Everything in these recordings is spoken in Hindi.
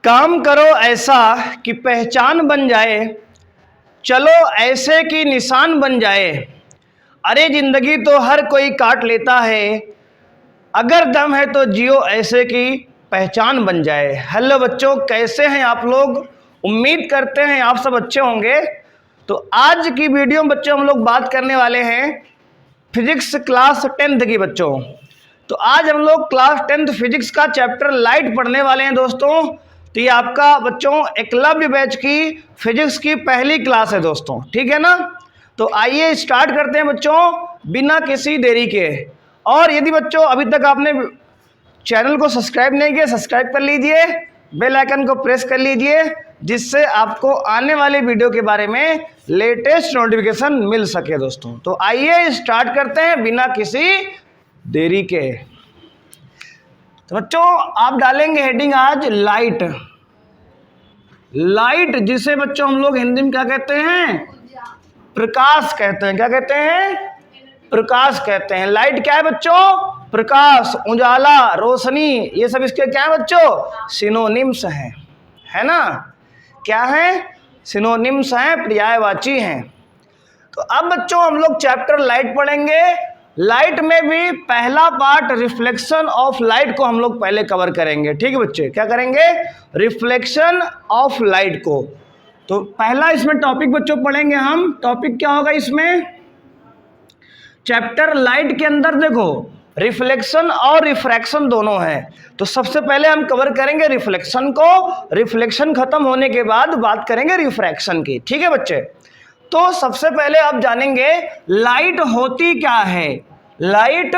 काम करो ऐसा कि पहचान बन जाए, चलो ऐसे कि निशान बन जाए। अरे जिंदगी तो हर कोई काट लेता है, अगर दम है तो जियो ऐसे कि पहचान बन जाए। हेलो बच्चों, कैसे हैं आप लोग? उम्मीद करते हैं आप सब अच्छे होंगे। तो आज की वीडियो में बच्चों हम लोग बात करने वाले हैं फिजिक्स क्लास 10th की बच्चों। तो आज हम लोग क्लास 10th फिजिक्स का चैप्टर लाइट पढ़ने वाले हैं दोस्तों। तो ये आपका बच्चों एकलव्य बैच की फिजिक्स की पहली क्लास है दोस्तों, ठीक है ना। तो आइए स्टार्ट करते हैं बच्चों बिना किसी देरी के। और यदि बच्चों अभी तक आपने चैनल को सब्सक्राइब नहीं किया, सब्सक्राइब कर लीजिए, बेल आइकन को प्रेस कर लीजिए, जिससे आपको आने वाले वीडियो के बारे में लेटेस्ट नोटिफिकेशन मिल सके दोस्तों। तो आइए स्टार्ट करते हैं बिना किसी देरी के। तो बच्चों आप डालेंगे हेडिंग आज लाइट। लाइट जिसे बच्चों हम लोग हिंदी में क्या कहते हैं? प्रकाश कहते हैं। क्या कहते हैं? प्रकाश कहते हैं। लाइट क्या है बच्चों? प्रकाश, उजाला, रोशनी, ये सब इसके क्या है बच्चों? सिनोनिम्स हैं, है ना। क्या है? सिनोनिम्स हैं, पर्यायवाची हैं। तो अब बच्चों हम लोग चैप्टर लाइट पढ़ेंगे। लाइट में भी पहला पार्ट रिफ्लेक्शन ऑफ लाइट को हम लोग पहले कवर करेंगे, ठीक है बच्चे। क्या करेंगे? रिफ्लेक्शन ऑफ लाइट को। तो पहला इसमें टॉपिक बच्चों पढ़ेंगे हम। टॉपिक क्या होगा इसमें? चैप्टर लाइट के अंदर देखो रिफ्लेक्शन और रिफ्रैक्शन दोनों है। तो सबसे पहले हम कवर करेंगे रिफ्लेक्शन को, रिफ्लेक्शन खत्म होने के बाद बात करेंगे रिफ्रैक्शन की, ठीक है बच्चे। तो सबसे पहले आप जानेंगे लाइट होती क्या है। लाइट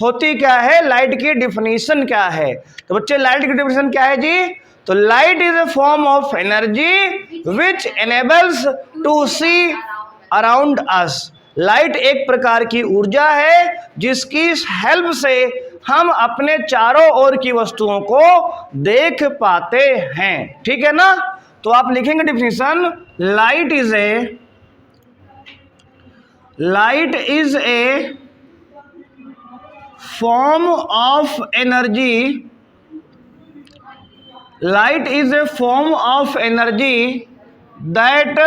होती क्या है, लाइट की डिफिनीशन क्या है। तो बच्चे लाइट की डिफिनीशन क्या है जी? तो light is a form of energy which enables to see around us. Light एक प्रकार की ऊर्जा है जिसकी हेल्प से हम अपने चारों ओर की वस्तुओं को देख पाते हैं, ठीक है ना। तो आप लिखेंगे definition, light is A form of energy. Light is a form of energy that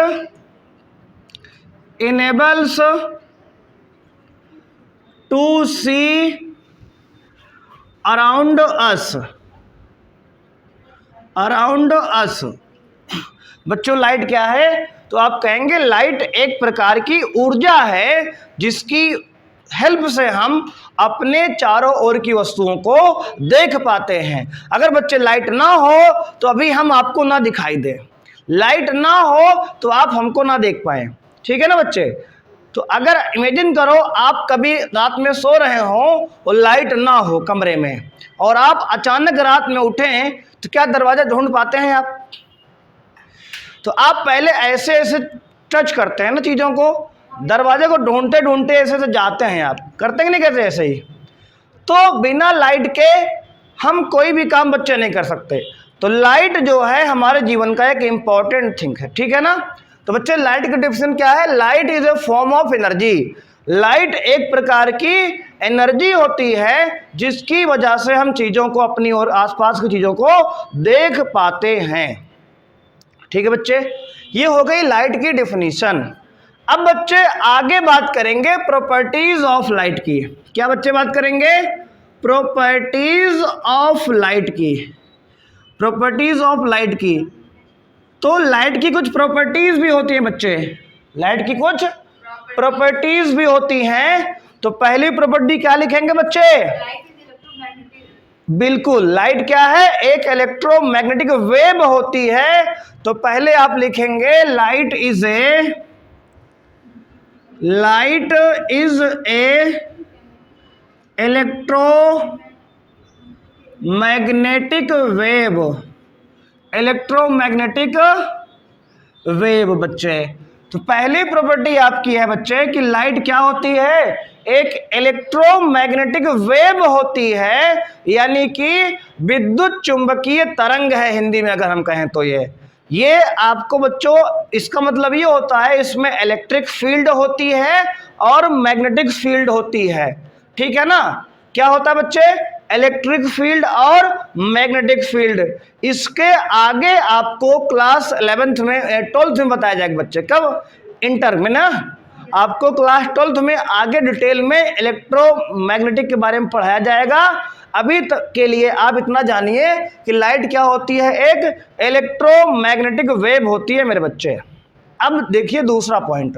enables to see around us. बच्चों लाइट क्या है? तो आप कहेंगे लाइट एक प्रकार की ऊर्जा है जिसकी हेल्प से हम अपने चारों ओर की वस्तुओं को देख पाते हैं। अगर बच्चे लाइट ना हो तो अभी हम आपको ना दिखाई दे, लाइट ना हो तो आप हमको ना देख पाए, ठीक है ना बच्चे। तो अगर इमेजिन करो आप कभी रात में सो रहे हो और लाइट ना हो कमरे में, और आप अचानक रात में उठें तो क्या दरवाजा ढूंढ पाते हैं आप? तो आप पहले ऐसे ऐसे टच करते हैं ना चीज़ों को, दरवाजे को ढूंढते ढूंढते ऐसे ऐसे जाते हैं। आप करते हैं कि नहीं करते ऐसे ही? तो बिना लाइट के हम कोई भी काम बच्चे नहीं कर सकते। तो लाइट जो है हमारे जीवन का एक इम्पॉर्टेंट थिंग है, ठीक है ना। तो बच्चे लाइट की डिफिनेशन क्या है? Light is a form of energy. Light एक प्रकार की एनर्जी होती है जिसकी वजह से हम चीज़ों को, अपनी और आसपास की चीज़ों को देख पाते हैं, ठीक है बच्चे। ये हो गई लाइट की डिफिनीशन। अब बच्चे आगे बात करेंगे प्रॉपर्टीज ऑफ लाइट की। क्या बच्चे बात करेंगे? प्रॉपर्टीज ऑफ लाइट की। प्रॉपर्टीज ऑफ लाइट की। तो लाइट की कुछ प्रॉपर्टीज भी होती हैं बच्चे, लाइट की कुछ प्रॉपर्टीज भी होती हैं। तो पहली प्रॉपर्टी क्या लिखेंगे बच्चे? बिल्कुल, लाइट क्या है? एक इलेक्ट्रोमैग्नेटिक वेव होती है। तो पहले आप लिखेंगे light is A electromagnetic wave. Electromagnetic wave बच्चे। तो पहली प्रॉपर्टी आपकी है बच्चे कि लाइट क्या होती है? एक इलेक्ट्रोमैग्नेटिक वेव होती है, यानी कि विद्युत चुंबकीय तरंग है हिंदी में अगर हम कहें तो। ये आपको बच्चों इसका मतलब ये होता है इसमें इलेक्ट्रिक फील्ड होती है और मैग्नेटिक फील्ड होती है, ठीक है ना। क्या होता है बच्चे? इलेक्ट्रिक फील्ड और मैग्नेटिक फील्ड। इसके आगे आपको क्लास 11th में 12th में बताया जाएगा बच्चे, कब? इंटर में ना। आपको क्लास 12th में आगे डिटेल में इलेक्ट्रोमैग्नेटिक के बारे में पढ़ाया जाएगा। अभी तक के लिए आप इतना जानिए कि लाइट क्या होती है, एक इलेक्ट्रोमैग्नेटिक वेव होती है मेरे बच्चे। अब देखिए दूसरा पॉइंट।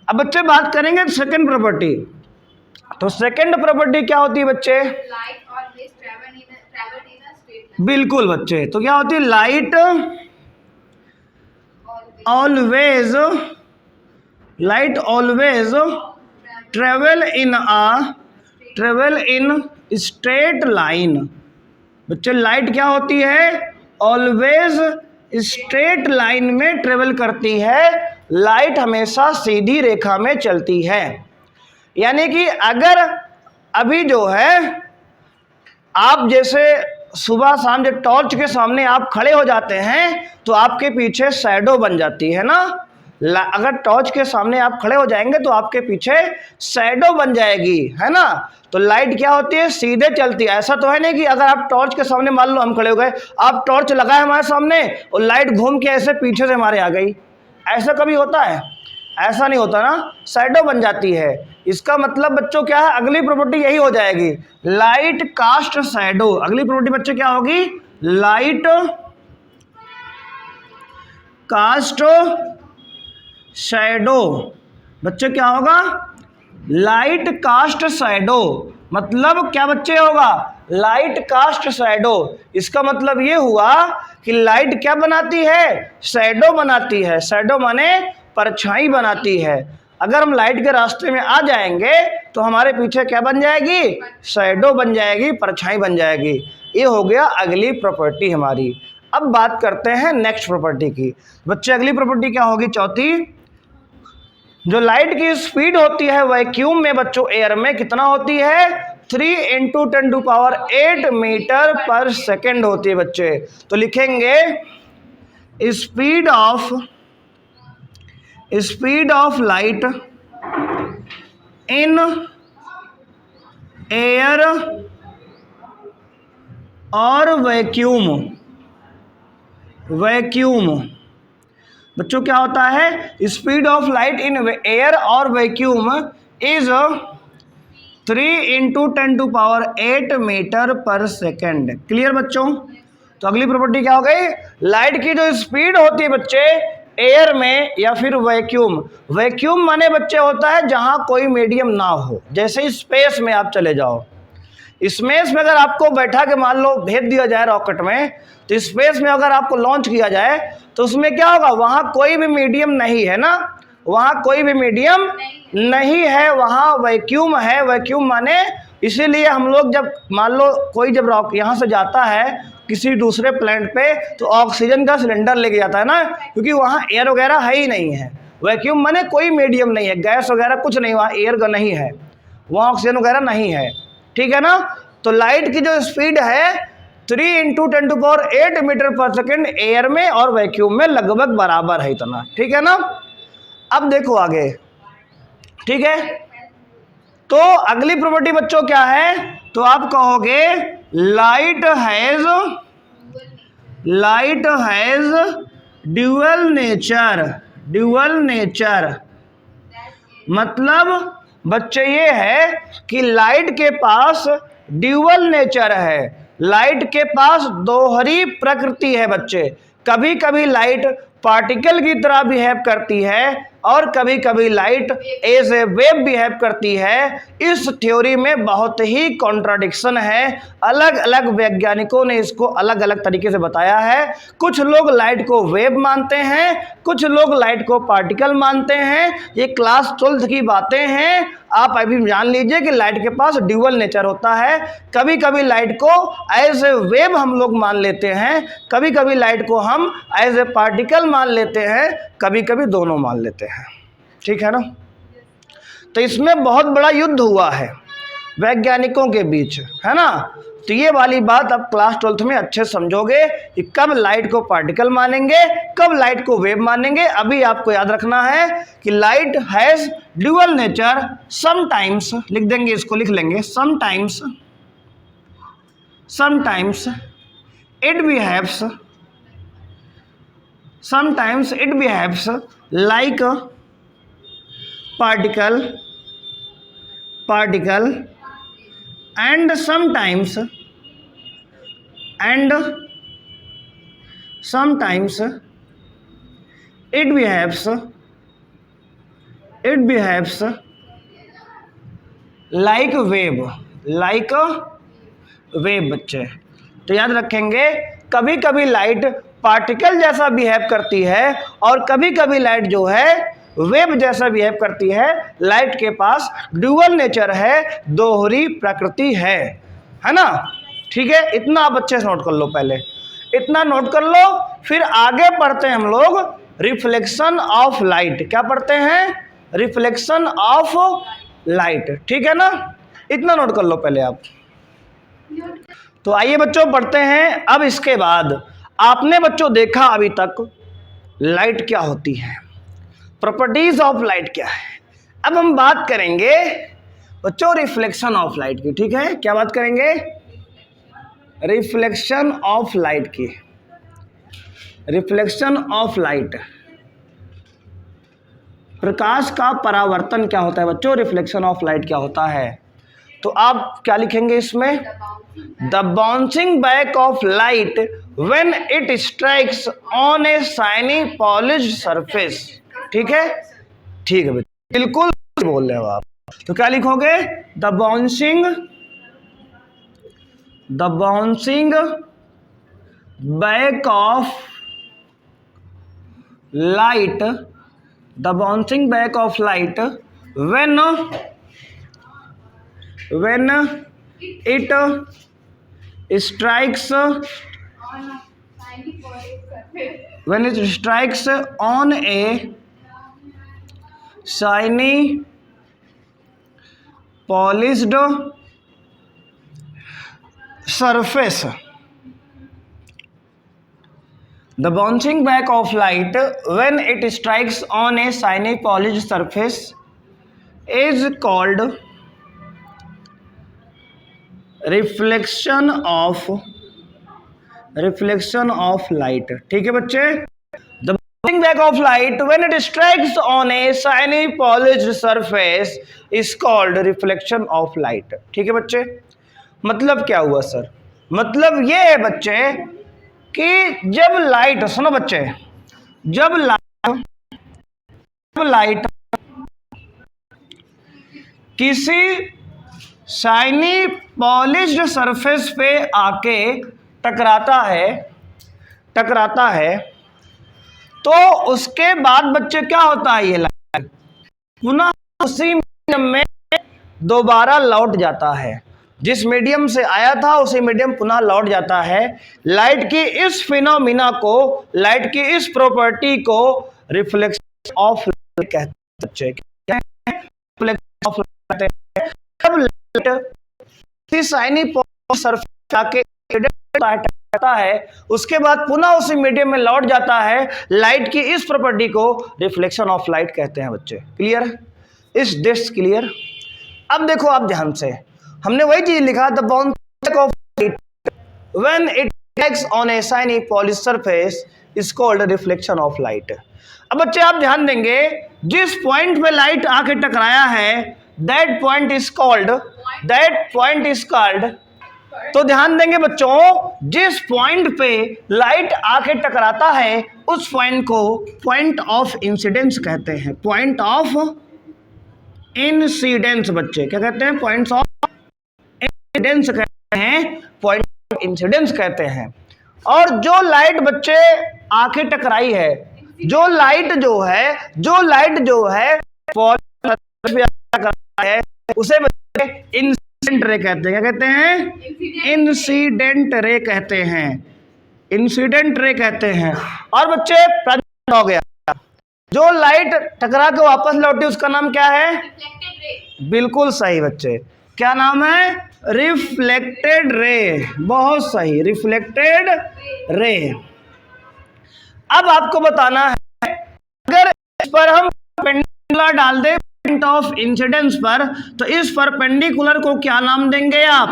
अब बच्चे बात करेंगे सेकंड प्रॉपर्टी। तो सेकंड प्रॉपर्टी क्या होती है बच्चे? बिल्कुल बच्चे, तो क्या होती है? Light always travel in straight line. बच्चे लाइट क्या होती है? ऑलवेज स्ट्रेट लाइन में ट्रेवल करती है। लाइट हमेशा सीधी रेखा में चलती है। यानी कि अगर अभी जो है आप जैसे सुबह शाम जब टॉर्च के सामने आप खड़े हो जाते हैं तो आपके पीछे शैडो बन जाती है ना। अगर टॉर्च के सामने आप खड़े हो जाएंगे तो आपके पीछे शैडो बन जाएगी, है ना। तो लाइट क्या होती है? सीधे चलती है। ऐसा तो है नहीं कि अगर आप टॉर्च के सामने, मान लो हम खड़े हो गए, आप टॉर्च लगाए हमारे सामने और लाइट घूम के ऐसे पीछे से हमारे आ गई, ऐसा कभी होता है? ऐसा नहीं होता ना, शैडो बन जाती है। इसका मतलब बच्चों क्या है? अगली प्रॉपर्टी यही हो जाएगी, लाइट कास्ट शैडो। अगली प्रॉपर्टी बच्चे क्या होगी? Light cast shadow. बच्चे क्या होगा? Light cast shadow. मतलब क्या बच्चे होगा? Light cast shadow. इसका मतलब ये हुआ कि लाइट क्या बनाती है? शैडो बनाती है। शैडो माने परछाई बनाती है। अगर हम लाइट के रास्ते में आ जाएंगे तो हमारे पीछे क्या बन जाएगी? शैडो बन जाएगी, परछाई बन जाएगी। ये हो गया अगली प्रॉपर्टी हमारी। अब बात करते हैं नेक्स्ट प्रॉपर्टी की। बच्चे अगली प्रॉपर्टी क्या होगी? चौथी, जो लाइट की स्पीड होती है वैक्यूम में बच्चों, एयर में कितना होती है? 3 × 10⁸ मीटर पर सेकेंड होती है बच्चे। तो लिखेंगे speed of light in air और वैक्यूम। बच्चों क्या होता है? Speed of light in air और वैक्यूम इज 3 × 10⁸ मीटर पर सेकेंड। क्लियर बच्चों? तो अगली प्रॉपर्टी क्या हो गई? लाइट की जो स्पीड होती है बच्चे एयर में या फिर वैक्यूम माने बच्चे होता है जहां कोई मीडियम ना हो। जैसे स्पेस में आप चले जाओ, स्पेस में अगर आपको बैठा के मान लो भेज दिया जाए रॉकेट में, तो स्पेस में अगर आपको लॉन्च किया जाए तो उसमें क्या होगा? वहां कोई भी मीडियम नहीं है ना, वहां कोई भी मीडियम नहीं है, वहां वैक्यूम है। वैक्यूम माने इसीलिए हम लोग जब मान लो कोई जब यहाँ से जाता है किसी दूसरे प्लैनेट पे तो ऑक्सीजन का सिलेंडर लेके जाता है ना, क्योंकि वहाँ एयर वगैरह है ही नहीं है। वैक्यूम माने कोई मीडियम नहीं है, गैस वगैरह कुछ नहीं, वहाँ एयर का नहीं है, वहाँ ऑक्सीजन वगैरह नहीं है। ठीक है ना। तो लाइट की जो स्पीड है 3 × 10⁸ मीटर पर सेकेंड एयर में और वैक्यूम में लगभग बराबर है इतना। ठीक है ना। अब देखो आगे। ठीक है, तो अगली प्रॉपर्टी बच्चों क्या है? तो आप कहोगे लाइट हैज ड्यूअल नेचर। मतलब बच्चे ये है कि लाइट के पास ड्यूअल नेचर है, लाइट के पास दोहरी प्रकृति है बच्चे। कभी कभी लाइट पार्टिकल की तरह बिहेव करती है और कभी कभी light as a wave behave करती है। इस थ्योरी में बहुत ही कॉन्ट्राडिक्शन है, अलग अलग वैज्ञानिकों ने इसको अलग अलग तरीके से बताया है। कुछ लोग लाइट को वेव मानते हैं, कुछ लोग लाइट को पार्टिकल मानते हैं। ये क्लास 12th की बातें हैं, आप अभी जान लीजिए कि लाइट के पास ड्यूअल नेचर होता है। कभी कभी लाइट को एज ए वेव हम लोग मान लेते हैं, कभी कभी लाइट को हम एज ए पार्टिकल मान लेते हैं, कभी कभी दोनों मान लेते हैं। ठीक है ना। तो इसमें बहुत बड़ा युद्ध हुआ है वैज्ञानिकों के बीच, है ना। तो ये वाली बात आप क्लास 12th में अच्छे समझोगे कि कब लाइट को पार्टिकल मानेंगे, कब लाइट को वेव मानेंगे। अभी आपको याद रखना है कि light has dual nature, sometimes लिख देंगे, इसको लिख लेंगे, sometimes sometimes it behaves like a particle and sometimes it behaves like a wave बच्चे। तो याद रखेंगे, कभी कभी लाइट पार्टिकल जैसा बिहेव करती है और कभी कभी लाइट जो है वेव जैसा बिहेव करती है। लाइट के पास ड्यूअल नेचर है, दोहरी प्रकृति है ना। ठीक है, इतना आप अच्छे से नोट कर लो, पहले इतना नोट कर लो, फिर आगे पढ़ते हैं हम लोग रिफ्लेक्शन ऑफ लाइट। क्या पढ़ते हैं? Reflection of light. ठीक है ना, इतना नोट कर लो पहले आप। तो आइए बच्चों पढ़ते हैं। अब इसके बाद आपने बच्चों देखा अभी तक लाइट क्या होती है, प्रॉपर्टीज ऑफ लाइट क्या है। अब हम बात करेंगे बच्चों रिफ्लेक्शन ऑफ लाइट की। ठीक है, क्या बात करेंगे? रिफ्लेक्शन ऑफ लाइट की। रिफ्लेक्शन ऑफ लाइट, प्रकाश का परावर्तन क्या होता है बच्चों? रिफ्लेक्शन ऑफ लाइट क्या होता है? तो आप क्या लिखेंगे इसमें? The bouncing back of light when it strikes on A shiny polished surface. ठीक है, ठीक है बच्चों, बिल्कुल बोल रहे हो आप। तो क्या लिखोगे? The bouncing back of light, the bouncing back of light when it strikes on a shiny polished surface. The bouncing back of light when it strikes on a shiny polished surface is called reflection of light. ठीक है बच्चे? The bouncing back of light when it strikes on a shiny polished surface is called reflection of light. ठीक है बच्चे? मतलब क्या हुआ सर? मतलब ये है बच्चे कि जब लाइट, सुनो बच्चे, जब लाइट किसी शाइनी पॉलिश्ड सरफेस पे आके टकराता है तो उसके बाद बच्चे क्या होता है? ये लाइट पुनः उसी मीडियम में दोबारा लौट जाता है। जिस मीडियम से आया था उसी मीडियम पुनः लौट जाता है। लाइट की इस फिनोमिना को, लाइट की इस प्रॉपर्टी को रिफ्लेक्शन ऑफ लाइट कहते हैं। रिफ्लेक्शन ऑफ लाइट जब लाइट किसी शाइनी सरफेस आके टकराता है उसके बाद पुनः उसी मीडियम में लौट जाता है। लाइट की इस प्रॉपर्टी को रिफ्लेक्शन ऑफ लाइट कहते हैं बच्चे। क्लियर? Is this clear? अब देखो आप ध्यान से, हमने वही चीज लिखा, the bouncing off light when it strikes on A shiny polished surface is called reflection of light. अब बच्चे आप ध्यान देंगे, जिस पॉइंट पे लाइट आके टकराया है दैट पॉइंट इज कॉल्ड, तो ध्यान देंगे बच्चों, जिस पॉइंट पे लाइट आके टकराता है उस पॉइंट को पॉइंट ऑफ इंसिडेंस कहते हैं। पॉइंट ऑफ इंसिडेंस बच्चे क्या कहते हैं? पॉइंट्स ऑफ इंसिडेंस कहते हैं, पॉइंट ऑफ इंसिडेंस कहते हैं। और जो लाइट बच्चे आके टकराई है, जो लाइट जो है उसे बच्चे इंसिडेंट रे कहते हैं। क्या कहते हैं? इंसिडेंट रे कहते हैं। और बच्चे प्रज्वलित हो गया, जो लाइट टकरा के वापस लौटी उसका नाम क्या है? बिल्कुल सही बच्चे, क्या नाम है? Reflected ray. बहुत सही, रिफ्लेक्टेड रे। अब आपको बताना है, अगर इस पर हम परपेंडिकुलर डाल दें पॉइंट ऑफ इंसिडेंस पर, तो इस परपेंडिकुलर को क्या नाम देंगे आप?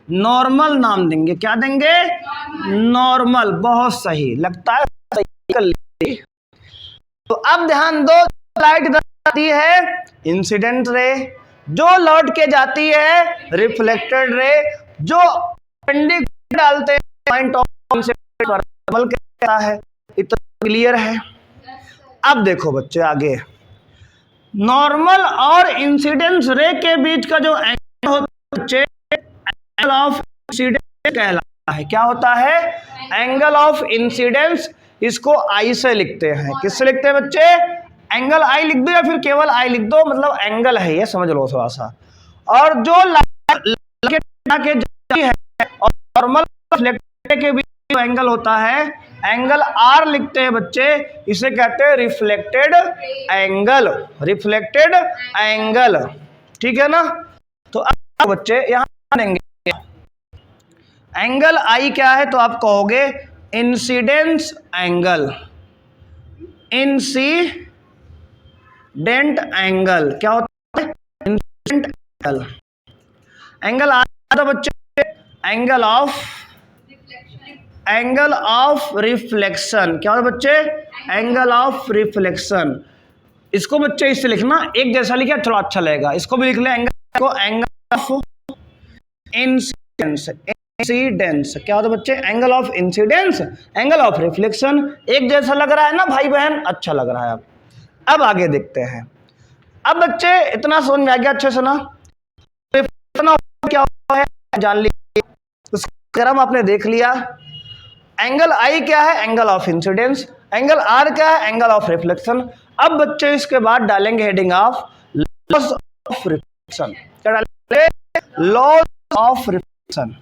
नॉर्मल नाम देंगे। क्या देंगे? नॉर्मल। बहुत सही, लगता है सही कर लिए। तो अब ध्यान दो, लाइट इधर आती है इंसिडेंट रे, जो लौट के जाती है रिफ्लेक्टेड रे, जो परपेंडिकुलर डालते हैं पॉइंट ऑफ इंसिडेंट पर कहता है। इतना क्लियर है? अब देखो बच्चे आगे, नॉर्मल और इंसिडेंस रे के बीच का जो एंगल होता है बच्चे, एंगल ऑफ इंसिडेंस कहलाता है। क्या होता है? Angle of incidence. इसको आई से लिखते हैं। किससे लिखते हैं बच्चे? एंगल आई लिख दो या फिर केवल आई लिख दो, मतलब एंगल है ये, समझ लो थोड़ा सा। और जो के जाती है और नॉर्मल रिफ्लेक्टेड के बीच जो एंगल होता है, एंगल आर लिखते हैं बच्चे, इसे कहते हैं रिफ्लेक्टेड एंगल। रिफ्लेक्टेड एंगल, ठीक है ना? तो अब बच्चे यहां देंगे एंगल आई क्या है, तो आप कहोगे इंसिडेंस एंगल। इंसिडेंट एंगल क्या होता है? Incident angle. एंगल आ तो बच्चे एंगल ऑफ रिफ्लेक्शन। क्या होता है बच्चे? Angle of reflection. इसको बच्चे इससे लिखना, एक जैसा लिखा थोड़ा अच्छा लगेगा। इसको भी लिख ले एंगल को, एंगल ऑफ इंसिडेंस। इंसिडेंस क्या होता है बच्चे? Angle of incidence, angle of reflection. एक जैसा लग रहा है ना भाई बहन? अच्छा लग रहा है। अब आगे देखते हैं। अब बच्चे इतना समझ में आ गया अच्छे से ना? क्या है जान लीजिए, उसका क्रम आपने देख लिया। एंगल आई क्या है? Angle of incidence. Angle R क्या है? Angle of reflection. अब बच्चे इसके बाद डालेंगे heading of laws of reflection. क्या डालेंगे? Laws of reflection.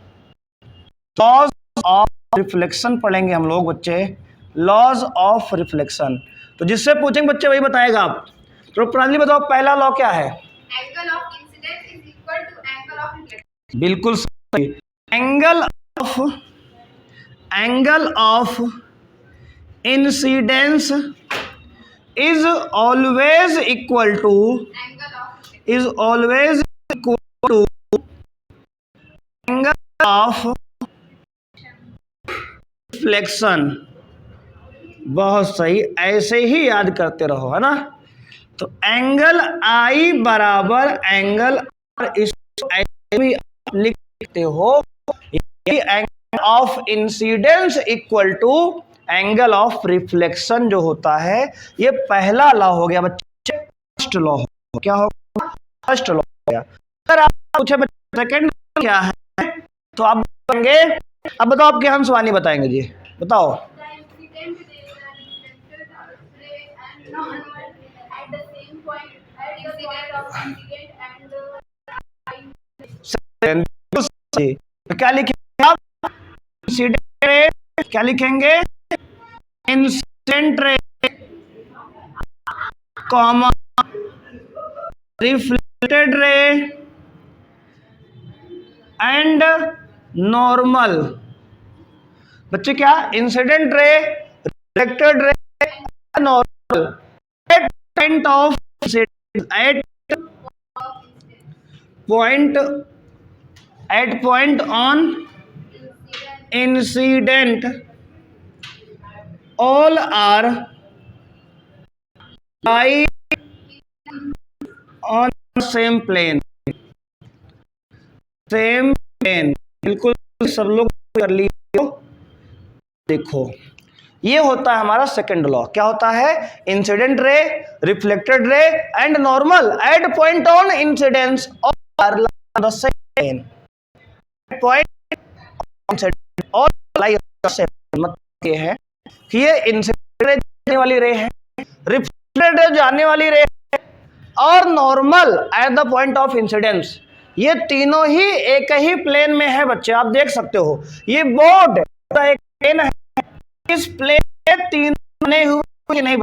Laws of reflection पढ़ेंगे हम लोग बच्चे, लॉस ऑफ रिफ्लेक्शन। तो जिससे पूछेंगे बच्चे वही बताएगा आप। तो प्रणाली बताओ, पहला लॉ क्या है? Angle of incidence is equal to angle of reflection. बिल्कुल सही। Angle of incidence is always equal to angle of reflection. बहुत सही, ऐसे ही याद करते रहो, है ना? तो एंगल आई बराबर एंगल आर, इसको ऐसे भी आप लिख सकते हो, angle of incidence equal to angle of reflection जो होता है। ये पहला लॉ हो गया बच्चे, फर्स्ट लॉ हो। क्या होगा? फर्स्ट लॉ हो गया। अगर आप पूछे बच्चे सेकंड क्या है, तो आप बताएंगे। अब बताओ, आपके हंस वानी बताएंगे जी, बताओ। क्या लिखेंगे आप? Incident ray. क्या लिखेंगे? Incident ray comma reflected ray and normal. बच्चे क्या? Incident ray, reflected ray, normal. At point of at point on incident all are lie on same plane। Same plane, बिल्कुल सब लोग कर लिए। देखो, ये होता है हमारा सेकंड लॉ। क्या होता है? Incident ray, reflected ray and normal at point on incidence और द सेम पॉइंट और लाई द सेम। मतलब ये है कि ये इंसिडेंट जाने वाली रे है, रिफ्लेक्टेड रे जाने वाली रे है, और normal at the point of incidence. ये तीनों ही एक ही प्लेन में है बच्चे, आप देख सकते हो। ये बोर्ड एक प्लेन है, इस प्लेन में तीन बने हुए नहीं,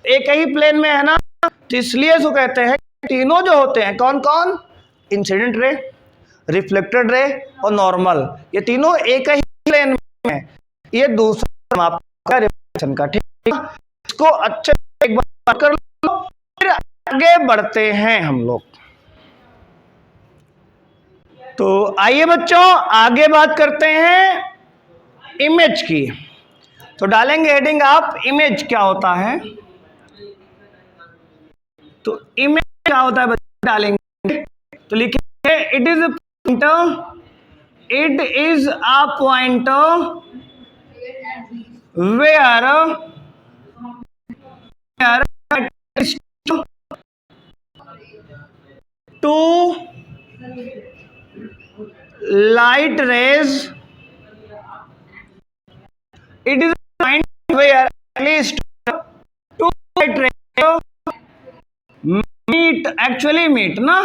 एक ही प्लेन में है ना, तो इसलिए इसको कहते हैं तीनों जो होते हैं कौन कौन? इंसिडेंट रे, रिफ्लेक्टेड रे और नॉर्मल, ये तीनों एक ही प्लेन में है। ये दूसरा आपका रिफ्लेक्शन का, ठीक है? इसको अच्छे एक बार कर लो, फिर आगे बढ़ते हैं हम लोग। तो आइए बच्चों आगे बात करते हैं इमेज की। तो डालेंगे हेडिंग आप, इमेज क्या होता है। तो इमेज क्या होता है बच्चों, डालेंगे तो लिखेंगे it is pointer, it is a pointer where two light rays, it is a point where at least two light rays meet, actually meet ना,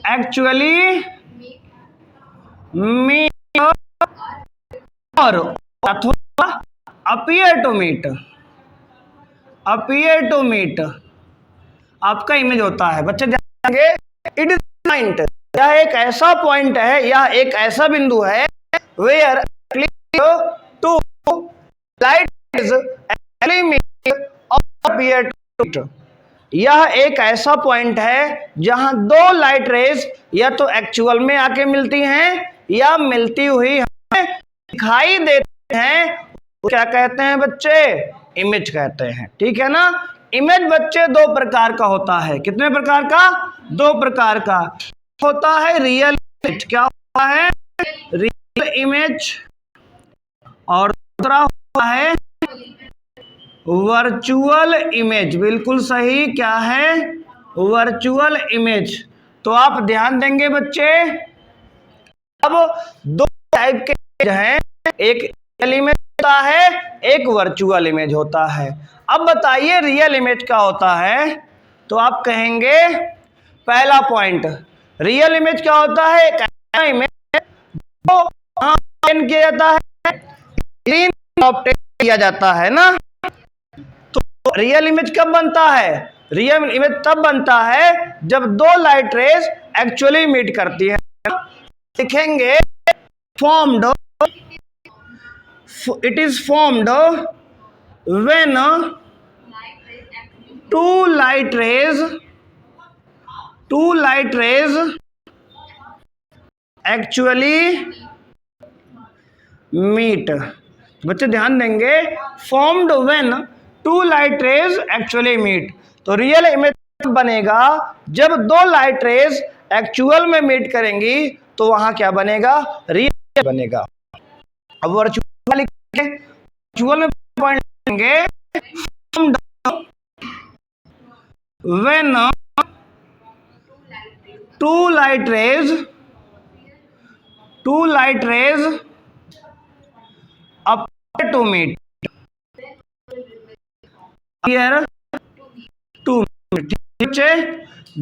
actually meet और अथवा appear to meet, appear to meet आपका इमेज होता है। बच्चे ध्यान देंगे, इट इज पॉइंट, यह एक ऐसा पॉइंट है, यह एक ऐसा बिंदु है where two light is actually meet और अपीयर टू मीट। यह एक ऐसा पॉइंट है जहां दो लाइट रेज या तो एक्चुअल में आके मिलती हैं या मिलती हुई हमें दिखाई देते हैं। क्या कहते हैं बच्चे, इमेज कहते हैं। ठीक है ना। इमेज बच्चे दो प्रकार का होता है। कितने प्रकार का, दो प्रकार का होता है। रियल इमेज क्या होता है, रियल इमेज, और दूसरा होता है वर्चुअल इमेज। बिल्कुल सही, क्या है, वर्चुअल इमेज। तो आप ध्यान देंगे बच्चे, अब दो टाइप के इमेज हैं, एक रियल इमेज होता है, एक वर्चुअल इमेज होता है। अब बताइए रियल इमेज क्या होता है। तो आप कहेंगे पहला पॉइंट, रियल इमेज क्या होता है, एक ऐसा इमेज जो ऑब्टेन किया जाता है, स्क्रीन ऑब्टेन किया जाता है ना। तो रियल इमेज कब बनता है, रियल इमेज तब बनता है जब दो लाइट रेज एक्चुअली मीट करती है। लिखेंगे formed, it is formed when two light rays actually meet। बच्चे ध्यान देंगे, formed when two light rays actually meet। तो रियल इमेज बनेगा जब दो लाइट रेज एक्चुअल में मीट करेंगी, तो वहां क्या बनेगा, रियल बनेगा। अब वर्चुअल लिखेंगे, वर्चुअल में पॉइंट लेंगे when two light rays appear to meet, appear to meet।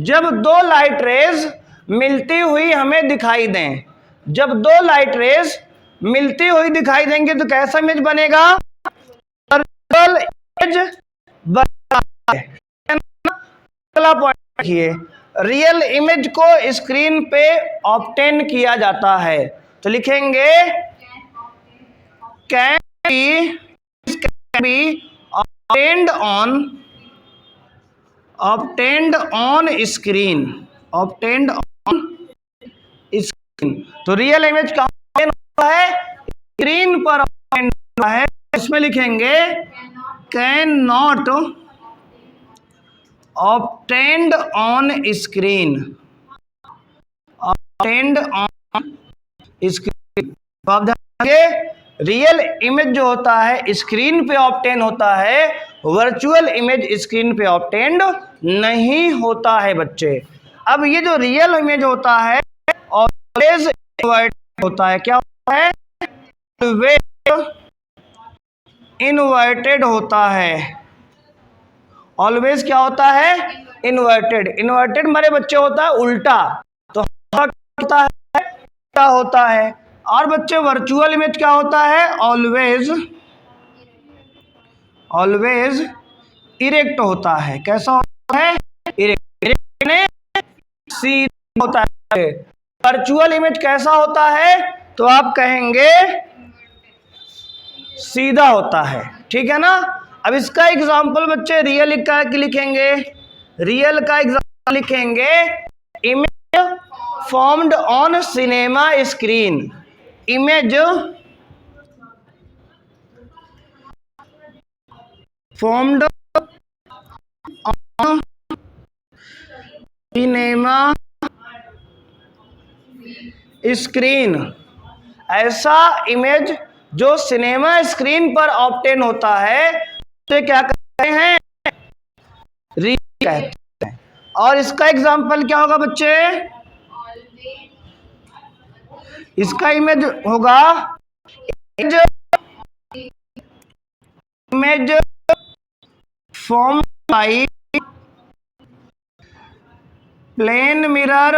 जब दो लाइट रेज मिलती हुई हमें दिखाई दें, जब दो लाइट रेज मिलती हुई दिखाई देंगे तो कैसा इमेज बनेगा, वर्चुअल इमेज बनता है। अगला पॉइंट देखिए, रियल इमेज को स्क्रीन पे ऑब्टेन किया जाता है। तो लिखेंगे can be obtained on screen, obtained on screen. तो रियल इमेज का होता है, स्क्रीन पर ऑब्टेन्ड होता है। इसमें लिखेंगे can not obtained on screen, obtained on screen। तो आप ध्यान, रियल इमेज जो होता है स्क्रीन पे ऑब्टेन होता है, वर्चुअल इमेज स्क्रीन पे ऑब्टेन्ड नहीं होता है बच्चे। अब ये जो रियल इमेज होता है ऑलवेज इन्वर्टेड होता है। क्या होता है, ऑलवेज इन्वर्टेड होता है। ऑलवेज क्या होता है, इन्वर्टेड। इन्वर्टेड मेरे बच्चे होता है उल्टा, तो होता है उल्टा होता है। और बच्चे वर्चुअल इमेज क्या होता है, ऑलवेज इरेक्ट होता है। कैसा होता है, इरेक्ट, सीधा होता है। वर्चुअल इमेज कैसा होता है, तो आप कहेंगे सीधा होता है। ठीक है ना। अब इसका एग्जाम्पल बच्चे रियल का लिखेंगे, रियल का एग्जाम्पल लिखेंगे image formed on cinema screen. Image formed on cinema screen, ऐसा इमेज जो सिनेमा स्क्रीन पर ऑब्टेन होता है उसे क्या कहते हैं? रील कहते हैं। और इसका एग्जाम्पल क्या होगा बच्चे? इसका इमेज होगा image form by plane mirror,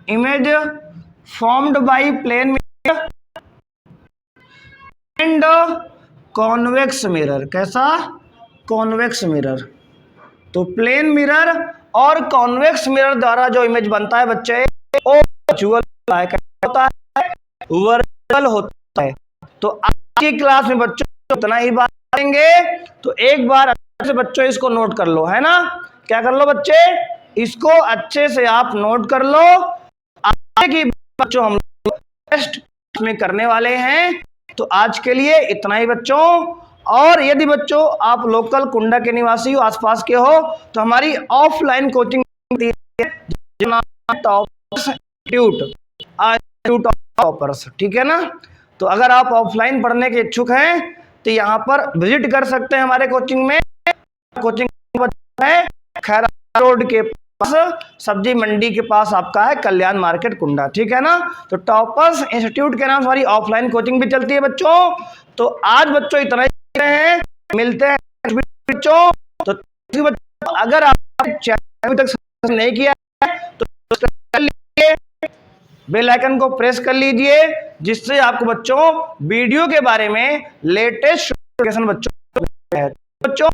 image formed by plane mirror and convex mirror. कैसा? Convex mirror. तो प्लेन मिरर और कॉन्वेक्स मिरर द्वारा जो इमेज बनता है बच्चे वो वर्चुअल होता है, वर्चुअल होता है। तो आज की क्लास में बच्चों उतना ही बात करेंगे, तो एक बार अच्छे से बच्चों इसको नोट कर लो, है ना? क्या कर लो बच्चे? इसको अच्छे से आप नोट कर लो। आगे की बच्चों हम लोग टेस्ट में करने वाले हैं। तो आज के लिए इतना ही बच्चों। और यदि बच्चों आप लोकल कुंडा के निवासी हो, आसपास के हो, तो हमारी ऑफलाइन कोचिंग टॉपर्स, ठीक है ना? तो अगर आप ऑफलाइन पढ़ने के इच्छुक हैं तो यहाँ पर विजिट कर सकते हैं हमारे कोचिंग में। कोचिंग है खैरा रोड के पास, सब्जी मंडी के पास आपका है कल्याण मार्केट कुंडा, ठीक है ना? तो टॉपर्स इंस्टीट्यूट के नाम से हमारी ऑफलाइन कोचिंग भी चलती है बच्चों। तो आज बच्चों इतना ही हैं, मिलते हैं बच्चों। तो अगर आप चैनल अभी तक सब्सक्राइब नहीं किया है तो सब्सक्राइब कर लीजिए, बेल आइकन को प्रेस कर लीजिए, जिससे आपको बच्चों वीडियो के बारे में लेटेस्ट नोटिफिकेशन बच्चों